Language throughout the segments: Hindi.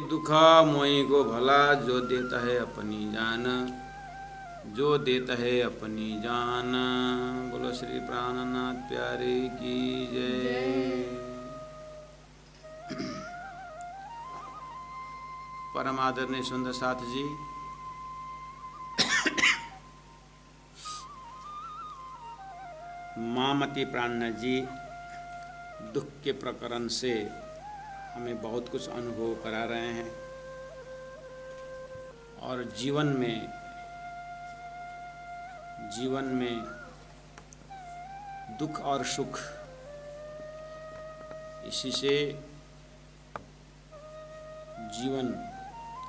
दुख मोहि को भला, जो देता है अपनी जान, जो देता है अपनी जान। बोलो श्री प्राणनाथ प्यारे की जय। परम आदरणीय सुंदर साथ जी, मामती प्राणनाथ जी दुख के प्रकरण से हमें बहुत कुछ अनुभव करा रहे हैं और जीवन में दुख और सुख, इसी से जीवन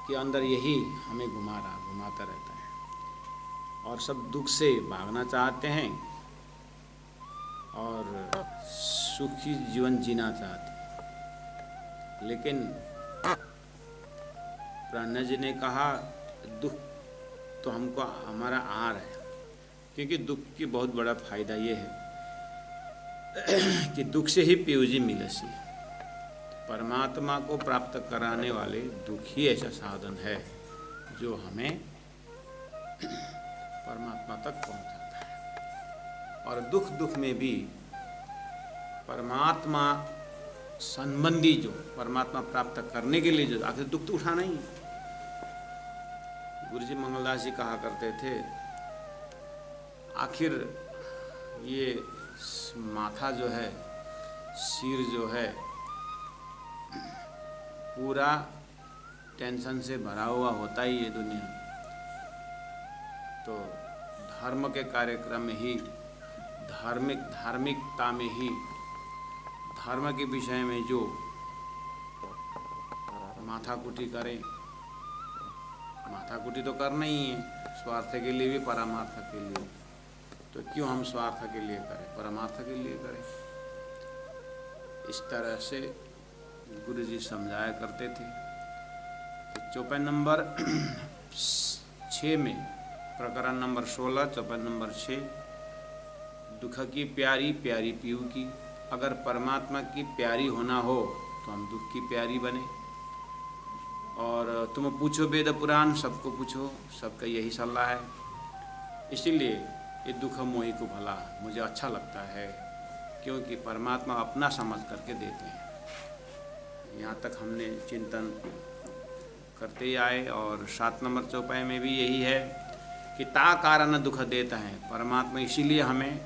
के अंदर यही हमें घुमाता रहता है और सब दुख से भागना चाहते हैं और सुखी जीवन जीना चाहते हैं। लेकिन प्राणनाथ जी ने कहा दुख तो हमको हमारा आहार है, क्योंकि दुख की बहुत बड़ा फायदा ये है कि दुख से ही पीयूजी मिलसी। परमात्मा को प्राप्त कराने वाले दुख ही ऐसा साधन है जो हमें परमात्मा तक पहुंचाता है। और दुख में भी परमात्मा संबंधी जो परमात्मा प्राप्त करने के लिए जो आखिर दुख तो उठाना ही है। गुरुजी मंगलदास जी कहा करते थे, आखिर ये माथा जो है, सिर जो है, पूरा टेंशन से भरा हुआ होता ही है दुनिया। तो धर्म के कार्यक्रम में ही, धार्मिकता में ही, धर्म के विषय में जो माथाकुटी करें, माथाकुटी तो करना ही है, स्वार्थ के लिए भी परमार्थ के लिए। तो क्यों हम स्वार्थ के लिए करें, परमार्थ के लिए करें। इस तरह से गुरु जी समझाया करते थे। तो चौपाई नंबर 6 में, प्रकरण नंबर 16, चौपाई नंबर 6, दुख की प्यारी प्यारी पीऊ की। अगर परमात्मा की प्यारी होना हो तो हम दुख की प्यारी बने। और तुम पूछो वेद पुराण, सबको पूछो, सबका यही सलाह है। इसीलिए ये दुख मोहि को भला मुझे अच्छा लगता है, क्योंकि परमात्मा अपना समझ करके देते हैं। यहाँ तक हमने चिंतन करते ही आए। और 7 नंबर चौपाई में भी यही है कि ता कारण दुख देता है। परमात्मा इसीलिए हमें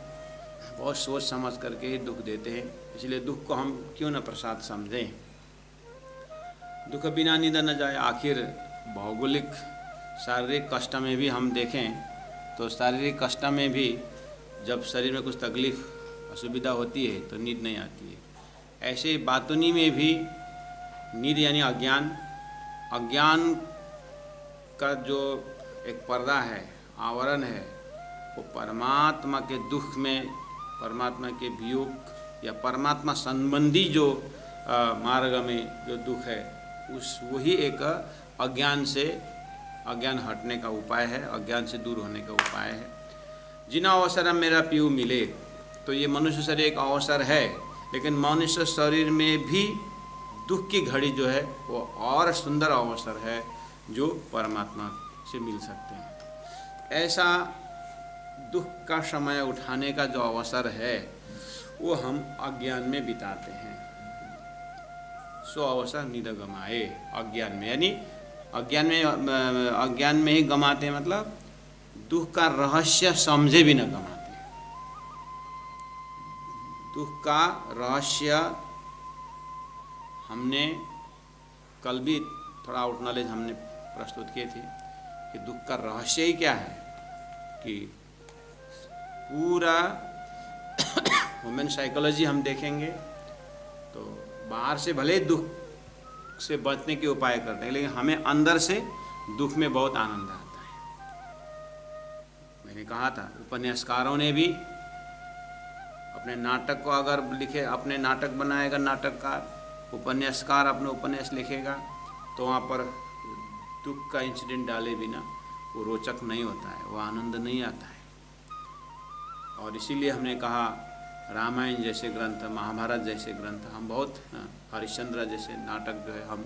बहुत सोच समझ करके ही दुख देते हैं। इसलिए दुख को हम क्यों न प्रसाद समझें। दुख बिना निंदा न जाए। आखिर भौगोलिक शारीरिक कष्ट में भी हम देखें तो शारीरिक कष्ट में भी जब शरीर में कुछ तकलीफ असुविधा होती है तो नींद नहीं आती है। ऐसे बातुनी में भी नींद यानी अज्ञान का जो एक पर्दा है, आवरण है, वो परमात्मा के दुख में, परमात्मा के वियोग या परमात्मा संबंधी जो मार्ग में जो दुख है, वही एक अज्ञान हटने का उपाय है, अज्ञान से दूर होने का उपाय है। जिना अवसर मेरा पीऊ मिले, तो ये मनुष्य शरीर एक अवसर है, लेकिन मनुष्य शरीर में भी दुख की घड़ी जो है वो और सुंदर अवसर है जो परमात्मा से मिल सकते हैं। ऐसा दुख का समय उठाने का जो अवसर है वो हम अज्ञान में बिताते हैं। सो अवसर निद गमाए। अज्ञान में यानी अज्ञान में ही गमाते, मतलब दुख का रहस्य समझे भी न गमाते। दुख का रहस्य हमने कल भी थोड़ा आउट नॉलेज हमने प्रस्तुत किए थे कि दुख का रहस्य ही क्या है, कि पूरा ह्यूमन साइकोलॉजी हम देखेंगे तो बाहर से भले दुख से बचने के उपाय करते हैं, लेकिन हमें अंदर से दुख में बहुत आनंद आता है। मैंने कहा था उपन्यासकारों ने भी अपने नाटक को अगर लिखे, अपने नाटक बनाएगा नाटककार, उपन्यासकार अपने उपन्यास लिखेगा, तो वहाँ पर दुख का इंसिडेंट डाले बिना वो रोचक नहीं होता है, वो आनंद नहीं आता है। और इसीलिए हमने कहा रामायण जैसे ग्रंथ, महाभारत जैसे ग्रंथ हम बहुत, हरिश्चंद्र जैसे नाटक जो है हम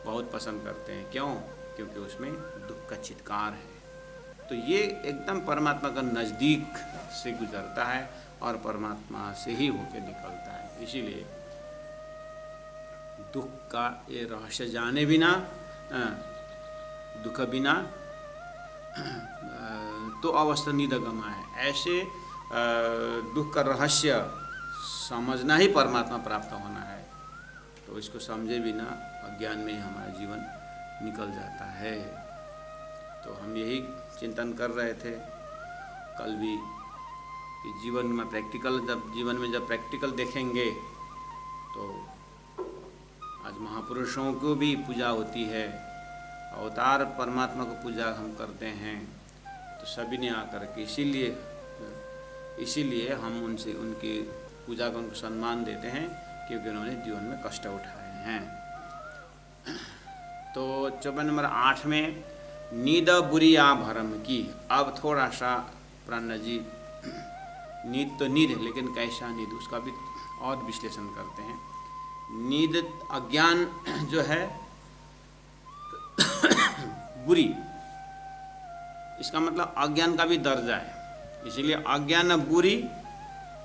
बहुत पसंद करते हैं। क्यों? क्योंकि उसमें दुख का चित्कार है। तो ये एकदम परमात्मा का नज़दीक से गुजरता है और परमात्मा से ही होकर निकलता है। इसीलिए दुख का ये रहस्य जाने बिना, दुख बिना तो अवस्था निदगमा है। ऐसे दुख का रहस्य समझना ही परमात्मा प्राप्त होना है। तो इसको समझे बिना अज्ञान में ही हमारा जीवन निकल जाता है। तो हम यही चिंतन कर रहे थे कल भी कि जीवन में प्रैक्टिकल देखेंगे तो आज महापुरुषों को भी पूजा होती है, अवतार परमात्मा को पूजा हम करते हैं। तो सभी ने आकर के इसीलिए हम उनसे उनकी पूजा का उनको सम्मान देते हैं, क्योंकि उन्होंने जीवन में कष्ट उठाए हैं। तो चौपाई नंबर 8 में नींद बुरी या भरम की। अब थोड़ा सा प्राण जी, नींद तो नींद है, लेकिन कैसा नींद, उसका भी और विश्लेषण करते हैं। नींद अज्ञान जो है बुरी, इसका मतलब अज्ञान का भी दर्जा है। इसीलिए अज्ञान बुरी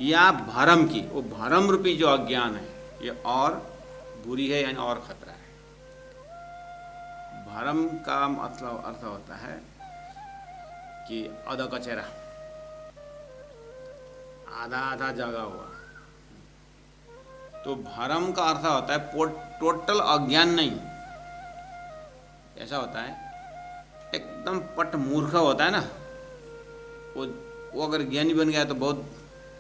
या भरम की, वो भरम रूपी जो अज्ञान है ये और बुरी है, यानी और खतरा है। भरम का मतलब अर्थ होता है कि आधा कचेरा, आधा आधा जगा हुआ। तो भरम का अर्थ होता है टोटल अज्ञान नहीं, ऐसा होता है एकदम पट मूर्ख होता है ना, वो अगर ज्ञानी बन गया तो बहुत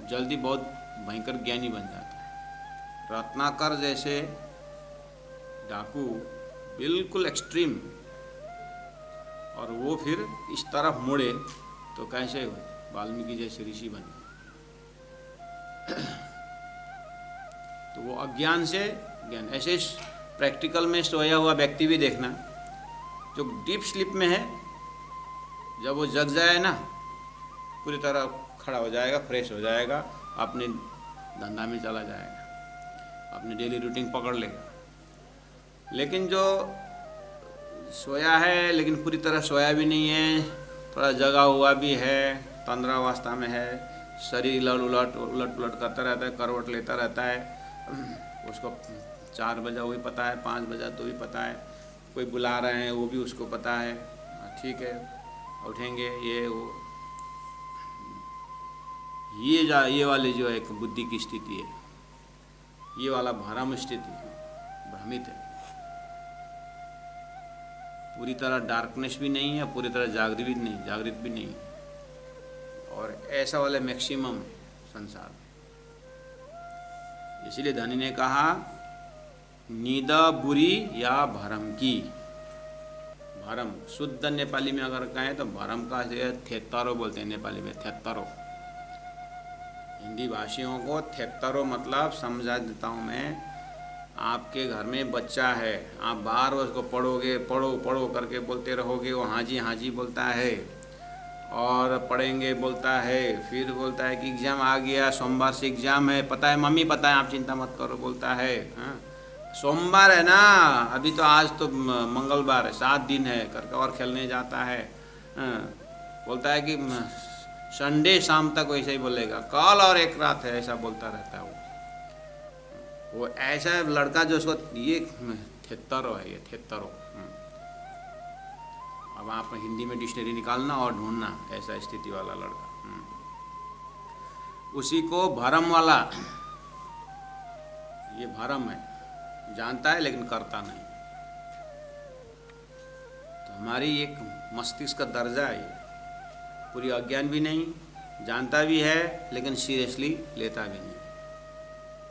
जल्दी बहुत भयंकर ज्ञानी बन जाता है। रत्नाकर जैसे डाकू बिल्कुल एक्सट्रीम, और वो फिर इस तरफ मुड़े तो कैसे वाल्मीकि जैसे ऋषि बने। तो वो अज्ञान से ज्ञान। ऐसे प्रैक्टिकल में सोया हुआ व्यक्ति भी देखना, जो डीप स्लीप में है, जब वो जग जाए ना पूरी तरह खड़ा हो जाएगा, फ्रेश हो जाएगा, अपने धंधा में चला जाएगा, अपनी डेली रूटीन पकड़ लेगा। लेकिन जो सोया है लेकिन पूरी तरह सोया भी नहीं है, थोड़ा जगा हुआ भी है, तंद्रावस्था में है, शरीर उलट उलट करता रहता है, करवट लेता रहता है, उसको 4 बजा वो भी पता है, 5 बजा तो भी पता है, कोई बुला रहे हैं वो भी उसको पता है, ठीक है उठेंगे, ये वो, ये वाली जो एक बुद्धि की स्थिति है, ये वाला भ्रम स्थिति है, भ्रमित है। पूरी तरह डार्कनेस भी नहीं है, पूरी तरह जागृत भी नहीं, और ऐसा वाला मैक्सिमम संसार। इसीलिए धनी ने कहा नींद बुरी या भरम की। भरम शुद्ध नेपाली में अगर कहें तो भरम का थेत्तरो बोलते हैं, नेपाली में थेत्तरो। हिंदी भाषियों को थेत्तरो मतलब समझा देता हूँ मैं। आपके घर में बच्चा है, आप बार बार उसको पढ़ोगे, पढ़ो पढ़ो करके बोलते रहोगे, वो हाँ जी बोलता है, और पढ़ेंगे बोलता है, फिर बोलता है कि एग्ज़ाम आ गया, सोमवार से एग्ज़ाम है, पता है मम्मी पता है, आप चिंता मत करो बोलता है। हाँ सोमवार है ना, अभी तो आज तो मंगलवार है, 7 दिन है करके और खेलने जाता है। हाँ बोलता है कि संडे शाम तक वैसे ही बोलेगा, कल और एक रात है, ऐसा बोलता रहता है वो ऐसा लड़का जो उसको, ये थेत्तरो है, ये थेत्तरो। अब आप हिंदी में डिक्शनरी निकालना और ढूंढना ऐसा स्थिति वाला लड़का, उसी को भरम वाला, ये भरम है, जानता है लेकिन करता नहीं। तो हमारी एक मस्तिष्क का दर्जा है, पूरी अज्ञान भी नहीं, जानता भी है लेकिन सीरियसली लेता भी नहीं।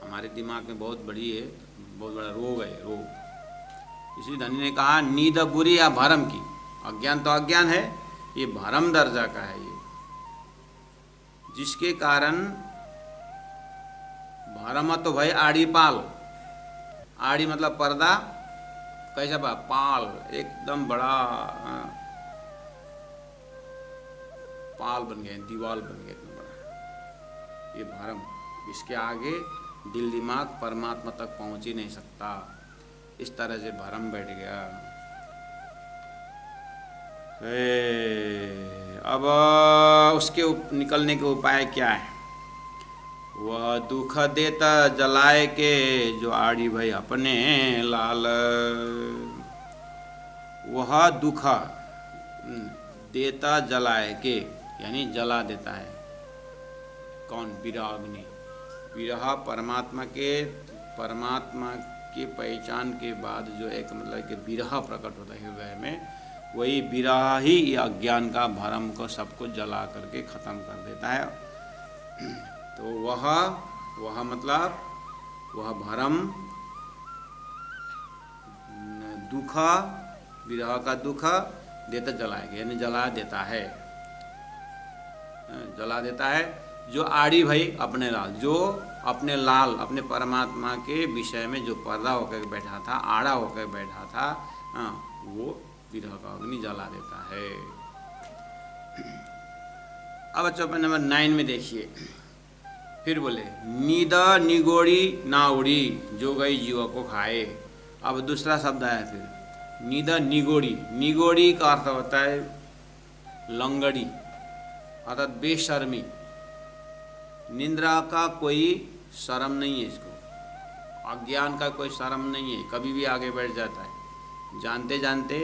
हमारे दिमाग में बहुत बड़ा रोग है, रोग। इसी धनी ने कहा नींद बुरी या भरम की। अज्ञान तो अज्ञान है, ये भरम दर्जा का है, ये जिसके कारण भरम तो भाई आड़ी पाल, आड़ी मतलब पर्दा, कैसा पाल, एकदम बड़ा पाल बन गया, दीवार बन गया इतना बड़ा, ये भरम। इसके आगे दिल दिमाग परमात्मा तक पहुंच ही नहीं सकता। इस तरह से भरम बैठ गया। अब उसके निकलने के उपाय क्या है? वह दुख देता जलाए के, जो आड़ी भाई अपने लाल। वह दुख देता जलाए के, यानी जला देता है। कौन? विरह अग्नि। विरह परमात्मा की पहचान के बाद जो एक मतलब कि विरह प्रकट होता है हृदय में, वही विरह ही अज्ञान का भरम को सबको जला करके खत्म कर देता है। तो वह मतलब वह भरम दुख, विरह का दुख देता जलाएगा, यानी जला देता है, जला देता है। जो आड़ी भाई अपने लाल, जो अपने लाल अपने परमात्मा के विषय में जो पर्दा होकर बैठा था, आड़ा होकर बैठा था, वो विरह का अग्नि जला देता है। अब चौपाई नंबर 9 में देखिए, फिर बोले नीदा निगोड़ी ना उड़ी, जो गई जीवा को खाए। अब दूसरा शब्द आया फिर, नीदा निगोड़ी। निगोड़ी का अर्थ होता है लंगड़ी, अर्थात बेशर्मी। निंद्रा का कोई शर्म नहीं है इसको, अज्ञान का कोई शर्म नहीं है, कभी भी आगे बढ़ जाता है। जानते जानते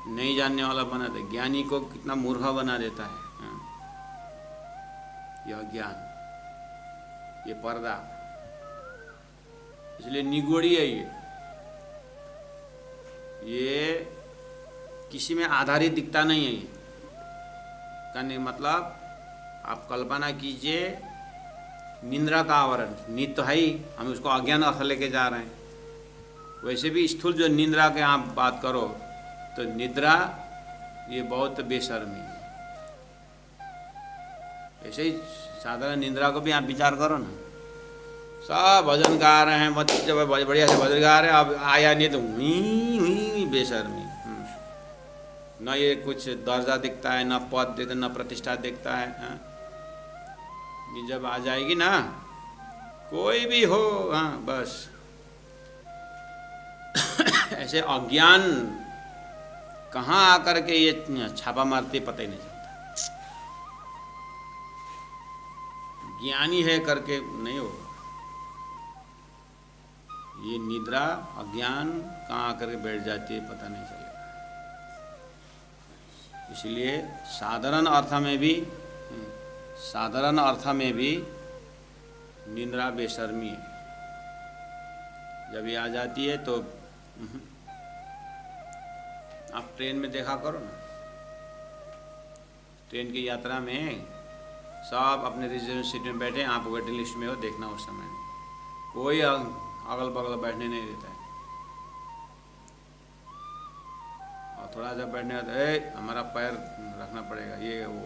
नहीं जानने वाला बना दे, ज्ञानी को कितना मूर्ख बना देता है यह ज्ञान, ये पर्दा। इसलिए निगोड़ी है ये किसी में आधारित दिखता नहीं है। ये कहने मतलब आप कल्पना कीजिए, निंद्रा का आवरण, नींद तो है ही, हम उसको अज्ञान अर्थ लेके जा रहे हैं। वैसे भी स्थूल जो निंद्रा के आप बात करो तो निद्रा ये बहुत बेशर्मी है। ऐसे ही साधारण निंद्रा को भी आप विचार करो ना, सब भजन गा रहे हैं, जब बढ़िया से भजन गा रहे हैं, अब आया नहीं तो हुई बेशर्मी। न ये कुछ दर्जा दिखता है, न पद दिखता, न प्रतिष्ठा दिखता है। ये जब आ जाएगी ना, कोई भी हो, बस ऐसे अज्ञान कहाँ आकर के ये छापा मारते पता ही नहीं चलता। ज्ञानी है करके नहीं होगा। ये निद्रा अज्ञान कहाँ आकर के बैठ जाती है पता नहीं चलेगा। इसलिए साधारण अर्थ में भी निद्रा बेशर्मी है। जब ये आ जाती है तो आप ट्रेन में देखा करो ना, ट्रेन की यात्रा में सब अपने रिजर्व सीट में बैठे, आप वेटिंग लिस्ट में हो, देखना उस समय में कोई अगल बगल बैठने नहीं देता है। और थोड़ा जब बैठने आता है, हमारा पैर रखना पड़ेगा, ये वो,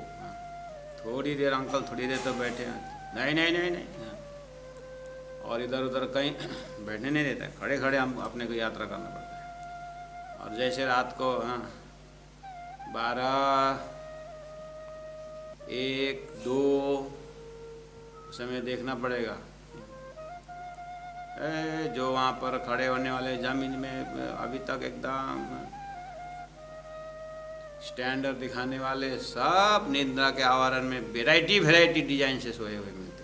थोड़ी देर अंकल, थोड़ी देर तो बैठे, नहीं नहीं नहीं नहीं, और इधर उधर कहीं बैठने नहीं देता है, खड़े खड़े हम अपने को यात्रा करना पड़ता है। और जैसे रात को 12, 1, 2 समय देखना पड़ेगा। जो वहाँ पर खड़े होने वाले जमीन में अभी तक एकदम स्टैंडर्ड दिखाने वाले, सब निद्रा के आवरण में वैरायटी डिजाइन से सोए हुए मिलते।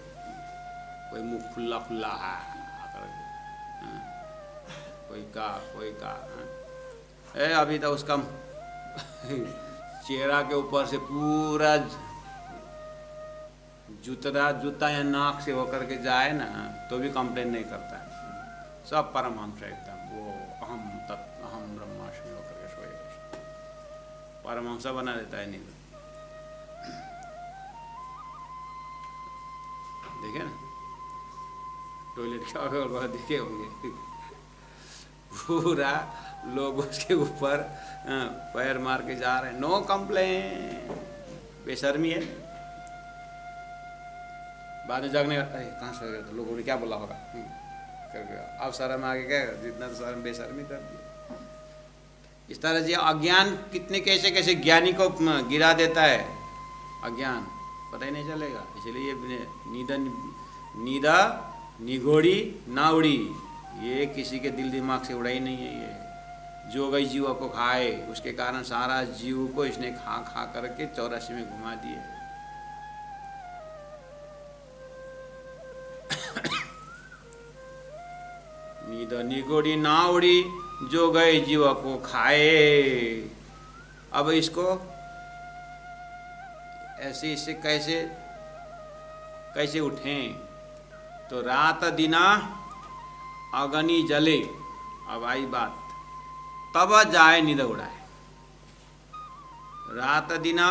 कोई मुंह खुला खुला है, कोई का अभी तक उसका चेहरा के ऊपर से पूरा जूता या नाक से होकर के जाए ना तो भी कंप्लेन नहीं करता है। सब परमहंस एकदम वो अहम ब्रह्मास्मि होकर के सोए, परमहंस बना देता है नींद। देखे ना टॉयलेट के अगल देखे होंगे, पूरा लोग उसके ऊपर पैर मार के जा रहे हैं, नो कंप्लेन, बेशर्मी है। बाद में जागने कहाँ से गया, तो लोगों ने क्या बोला होगा करके अब शर्म आगे क्या, जितना तो शर्म बेशर्मी कर दिया। इस तरह से अज्ञान कितने कैसे ज्ञानी को गिरा देता है, अज्ञान पता ही नहीं चलेगा। इसलिए ये नीदा निगोड़ी ना उड़ी, ये किसी के दिल दिमाग से उड़ा ही नहीं है। ये जो गई जीवा को खाए, उसके कारण सारा जीव को इसने खा खा करके 84 में घुमा दिए। नींद निगोड़ी ना उड़ी जो गए जीवा को खाए। अब इसको ऐसे इससे कैसे कैसे उठें? तो रात दिना अग्नि जले। अब आई बात, तब जाए नींद उड़ाए। रात दिना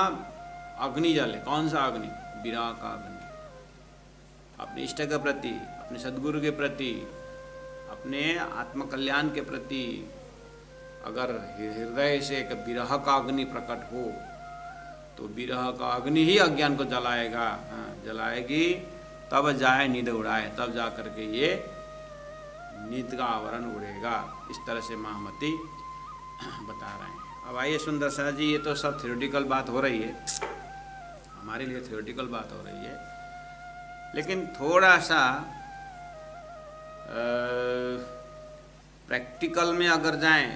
अग्नि जले। कौन सा अग्नि? विरह का अग्नि। अपने इष्ट के प्रति, अपने सदगुरु के प्रति, अपने आत्मकल्याण के प्रति अगर हृदय से एक विरह का अग्नि प्रकट हो तो विरह का अग्नि ही अज्ञान को जलाएगा, जलाएगी। तब जाए नींद उड़ाए, तब जा करके ये नींद का आवरण उड़ेगा। इस तरह से महामती बता रहे हैं। अब आइए सुंदर शाह जी, ये तो सब थ्योरेटिकल बात हो रही है, हमारे लिए थ्योरेटिकल बात हो रही है, लेकिन थोड़ा सा प्रैक्टिकल में अगर जाएं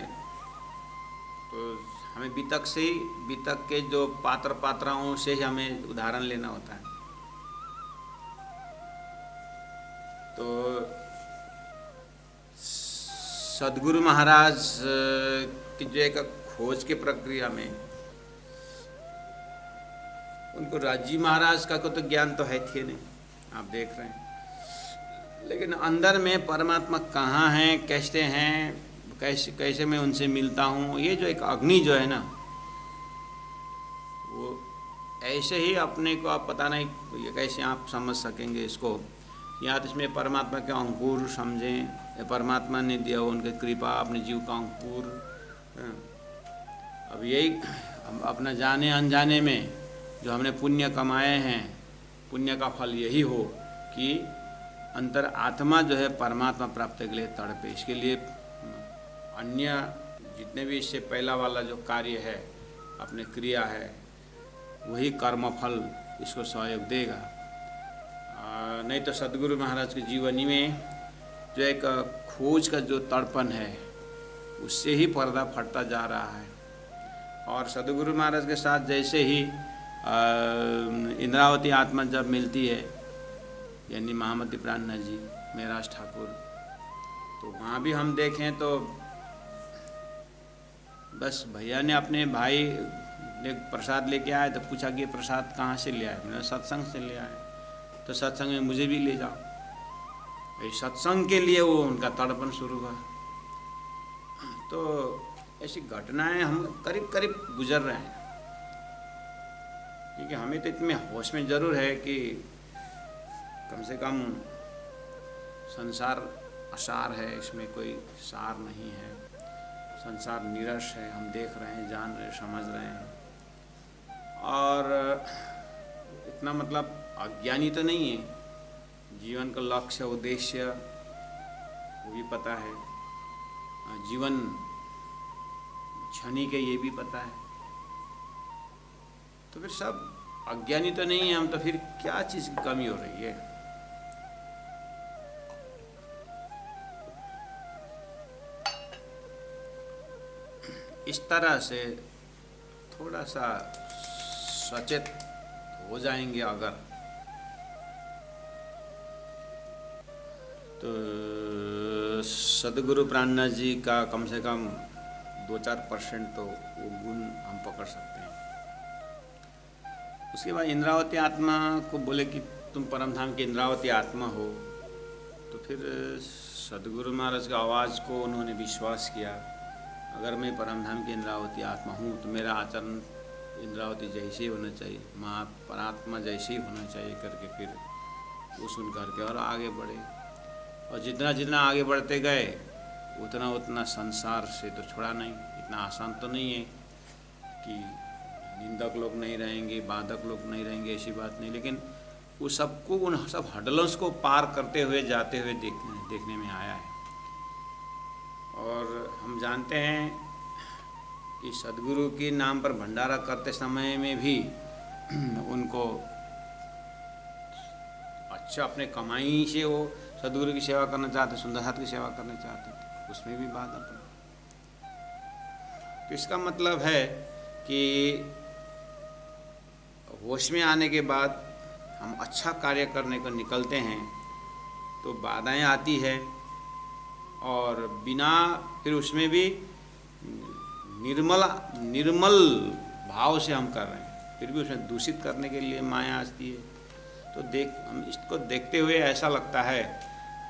तो हमें वितक से ही, वितक के जो पात्र पात्राओं से ही हमें उदाहरण लेना होता है। तो सदगुरु महाराज की जो एक खोज की प्रक्रिया में उनको राजी महाराज का को तो ज्ञान तो है थे नहीं, आप देख रहे हैं, लेकिन अंदर में परमात्मा कहाँ है, कैसे हैं, कैसे कैसे मैं उनसे मिलता हूँ, ये जो एक अग्नि जो है ना, वो ऐसे ही अपने को आप पता नहीं ये कैसे आप समझ सकेंगे इसको। या तो इसमें परमात्मा के अंकुर समझें, परमात्मा ने दिया हो उनकी कृपा, अपने जीव का अंकुर। अब यही अपना जाने अनजाने में जो हमने पुण्य कमाए हैं, पुण्य का फल यही हो कि अंतर आत्मा जो है परमात्मा प्राप्त के लिए तड़पे। इसके लिए अन्य जितने भी इससे पहला वाला जो कार्य है, अपने क्रिया है, वही कर्मफल इसको सहयोग देगा। नहीं तो सदगुरु महाराज की जीवनी में जो एक खोज का जो तड़पन है उससे ही पर्दा फटता जा रहा है। और सदगुरु महाराज के साथ जैसे ही इंद्रावती आत्मा जब मिलती है, यानी महामती प्राणनाथ जी, मेराज ठाकुर, तो वहाँ भी हम देखें तो बस भैया ने अपने भाई ने प्रसाद लेके आए तो पूछा कि प्रसाद कहाँ से ले आए? मैंने सत्संग से ले आए। तो सत्संग में मुझे भी ले जाओ। इस सत्संग के लिए वो उनका तड़पन शुरू हुआ। तो ऐसी घटनाएं हम करीब करीब गुजर रहे हैं, क्योंकि हमें तो इतने होश में जरूर है कि कम से कम संसार असार है, इसमें कोई सार नहीं है, संसार निरस है, हम देख रहे हैं, जान रहे, समझ रहे हैं। और इतना मतलब अज्ञानी तो नहीं है, जीवन का लक्ष्य उद्देश्य वो भी पता है, जीवन क्षणिक है ये भी पता है। तो फिर सब अज्ञानी तो नहीं है हम, तो फिर क्या चीज़ की कमी हो रही है? इस तरह से थोड़ा सा सचेत हो जाएंगे अगर, तो सदगुरु प्राणनाथ जी का कम से कम 2-4% तो वो गुण हम पकड़ सकते हैं। उसके बाद इंद्रावती आत्मा को बोले कि तुम परमधाम की इंद्रावती आत्मा हो, तो फिर सदगुरु महाराज की आवाज़ को उन्होंने विश्वास किया, अगर मैं परमधाम की इंद्रावती आत्मा हूँ तो मेरा आचरण इंद्रावती जैसे ही होना चाहिए, महापरात्मा जैसे ही होना चाहिए करके फिर वो सुन करके और आगे बढ़े। और जितना जितना आगे बढ़ते गए उतना उतना संसार से तो छोड़ा नहीं। इतना आसान तो नहीं है कि निंदक लोग नहीं रहेंगे, बाधक लोग नहीं रहेंगे, ऐसी बात नहीं, लेकिन वो सबको, उन सब हडलों को पार करते हुए जाते हुए देखने में आया है। और हम जानते हैं कि सदगुरु के नाम पर भंडारा करते समय में भी उनको अच्छा अपने कमाई से वो सदगुरु की सेवा करना चाहते, सुंदर हाथ की सेवा करना चाहते थे, उसमें भी बाधा पड़ी। तो इसका मतलब है कि होश में आने के बाद हम अच्छा कार्य करने को निकलते हैं तो बाधाएं आती है, और बिना फिर उसमें भी निर्मल भाव से हम कर रहे हैं, फिर भी उसमें दूषित करने के लिए माया आती है। तो हम इसको देखते हुए ऐसा लगता है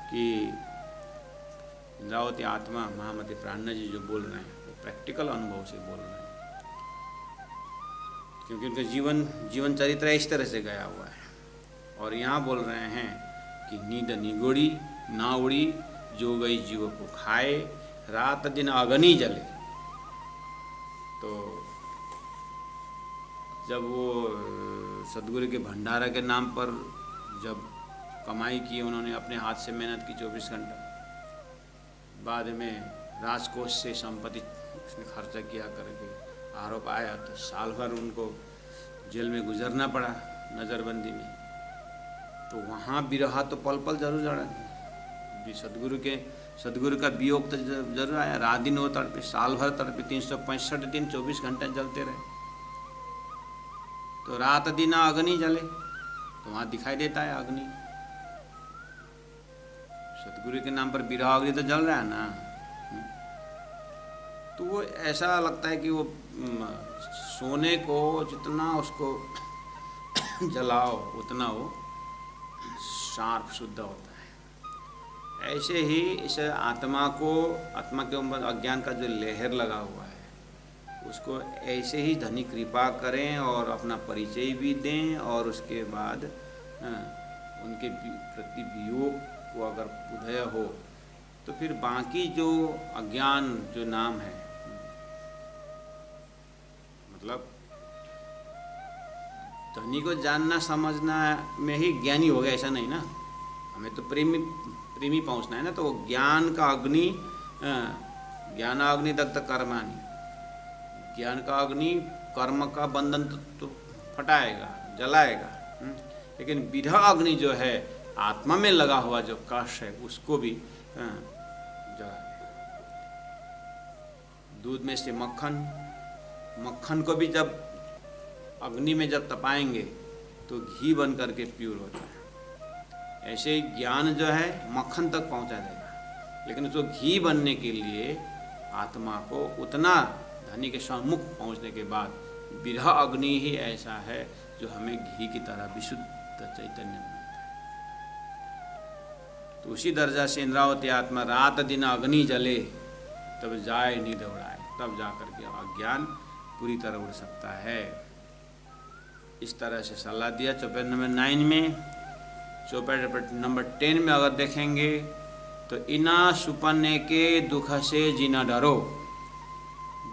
कि इंद्रावती आत्मा महामती प्राणनाथ जी जो बोल रहे हैं वो प्रैक्टिकल अनुभव से बोल रहे हैं, क्योंकि उनका जीवन चरित्र इस तरह से गया हुआ है। और यहाँ बोल रहे हैं कि नींद निगोड़ी ना उड़ी, जो गई जीव को खाए, रात दिन अग्नि जले। तो जब वो सदगुरु के भंडारा के नाम पर जब कमाई की, उन्होंने अपने हाथ से मेहनत की 24 घंटा, बाद में राजकोष से संपत्ति उसने खर्चा किया करके आरोप आया, तो साल भर उनको जेल में गुजरना पड़ा नज़रबंदी में। तो वहाँ विरह तो पल पल जरूर जड़ा, सदगुरु का वियोग तो जरूर आया। रात दिन वो तड़पे, साल भर तड़पे, 365 दिन 24 घंटे जलते रहे। तो रात दिन अग्नि जले, तो वहाँ दिखाई देता है अग्नि, सदगुरु के नाम पर विरह अग्नि तो जल रहा है ना। तो वो ऐसा लगता है कि वो सोने को जितना उसको जलाओ उतना वो शार्प शुद्ध होता है। ऐसे ही इस आत्मा के ऊपर अज्ञान का जो लेहर लगा हुआ है, उसको ऐसे ही धनी कृपा करें और अपना परिचय भी दें, और उसके बाद उनके प्रति वियोग को अगर उदय हो तो फिर बाकी जो अज्ञान जो नाम है, मतलब धनी को जानना समझना में ही ज्ञानी हो गया ऐसा नहीं ना, हमें तो प्रेमी पहुंचना है ना। तो वो ज्ञान का अग्नि, ज्ञानाग्नि दग्ध कर्माणि, ज्ञान का अग्नि कर्म का बंधन तो फटाएगा, जलाएगा, लेकिन विरह अग्नि जो है आत्मा में लगा हुआ जो कष है उसको भी जला। दूध में से मक्खन को भी जब अग्नि में जब तपाएंगे तो घी बन करके प्योर होता है। ऐसे ही ज्ञान जो है मक्खन तक पहुंचा देगा, लेकिन उसको घी बनने के लिए आत्मा को उतना धनी के सम्मुख पहुंचने के बाद विरह अग्नि ही ऐसा है जो हमें घी की तरह विशुद्ध चैतन्य बनाता है। तो उसी दर्जा से इंद्रावती आत्मा रात दिन अग्नि जले तब जाए नींद उड़ाए, तब जाकर के अज्ञान पूरी तरह उड़ सकता है। इस तरह से सलाह दिया चौपाई नंबर 9 में। चौपाई नंबर 10 में अगर देखेंगे तो इना सुपने के दुख से जीना डरो,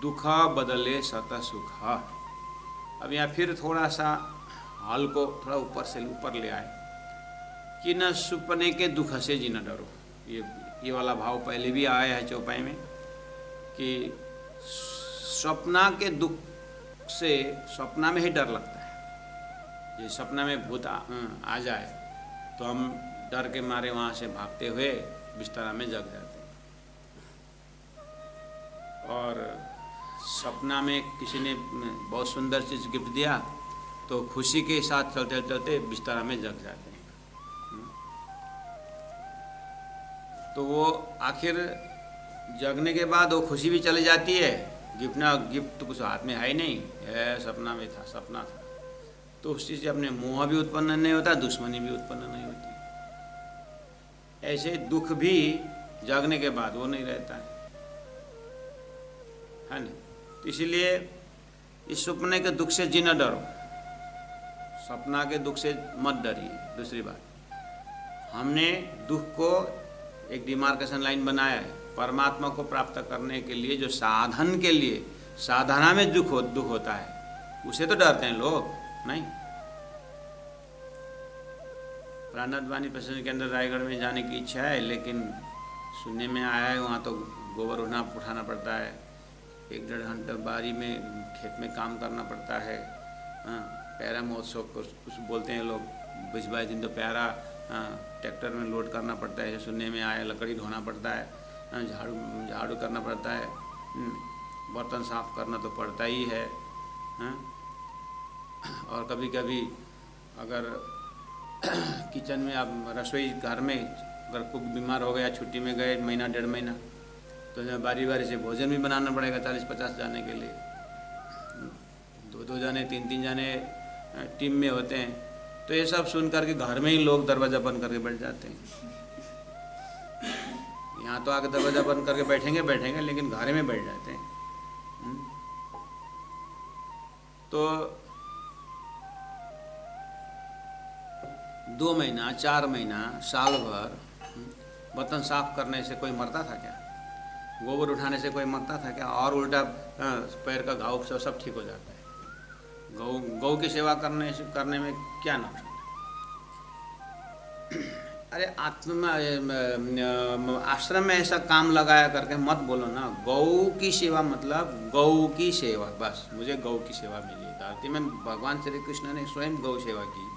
दुख बदले सत सुख। अब यहाँ फिर थोड़ा सा हल को थोड़ा ऊपर से ऊपर ले आए कि न सुपने के दुख से जीना डरो। ये वाला भाव पहले भी आया है चौपाई में कि सपना के दुख से सपना में ही डर लगता है। ये सपना में भूत आ जाए तो हम डर के मारे वहाँ से भागते हुए बिस्तरा में जग जाते हैं, और सपना में किसी ने बहुत सुंदर चीज़ गिफ्ट दिया तो खुशी के साथ चलते चलते बिस्तरा में जग जाते हैं। तो वो आखिर जगने के बाद वो खुशी भी चली जाती है, गिफ्ट तो कुछ हाथ में है ही नहीं, सपना में था, सपना था। तो उस चीज़ से अपने मोह भी उत्पन्न नहीं होता, दुश्मनी भी उत्पन्न नहीं होती। ऐसे दुख भी जागने के बाद वो नहीं रहता है ना। तो इसीलिए इस सपने के दुख से जीना डरो, सपना के दुख से मत डरिए। दूसरी बात, हमने दुख को एक डिमार्केशन लाइन बनाया है। परमात्मा को प्राप्त करने के लिए जो साधन के लिए साधना में दुख होता है उसे तो डरते हैं लोग नहीं। प्राणनाथ वाणी प्रसन्न के अंदर रायगढ़ में जाने की इच्छा है, लेकिन सुनने में आया है वहाँ तो गोबर उठाना पड़ता है, 1-1.5 घंटा बारी में खेत में काम करना पड़ता है। प्यारा महोत्सव कुछ बोलते हैं लोग, 22 दिन तो प्यारा ट्रैक्टर में लोड करना पड़ता है, सुनने में आया, लकड़ी ढोना पड़ता है, झाड़ू करना पड़ता है, बर्तन साफ करना तो पड़ता ही है। और कभी कभी अगर किचन में आप रसोई घर में अगर कुक बीमार हो गया, छुट्टी में गए महीना 1.5 महीना, तो बारी बारी से भोजन भी बनाना पड़ेगा 40-50 जाने के लिए। 2-2 जाने 3-3 जाने टीम में होते हैं। तो ये सब सुन करके घर में ही लोग दरवाज़ा बंद करके बैठ जाते हैं। यहाँ तो आके दरवाज़ा बंद करके बैठेंगे लेकिन घर में बैठ जाते हैं। तो 2 महीना 4 महीना साल भर बर्तन साफ करने से कोई मरता था क्या? गोबर उठाने से कोई मरता था क्या? और उल्टा पैर का घाव सब ठीक हो जाता है। गौ की सेवा करने में क्या नुकसान है? अरे आश्रम में ऐसा काम लगाया करके मत बोलो ना। गौ की सेवा मतलब गौ की सेवा, बस मुझे गौ की सेवा मिली। धरती में भगवान श्री कृष्ण ने स्वयं गौ सेवा की।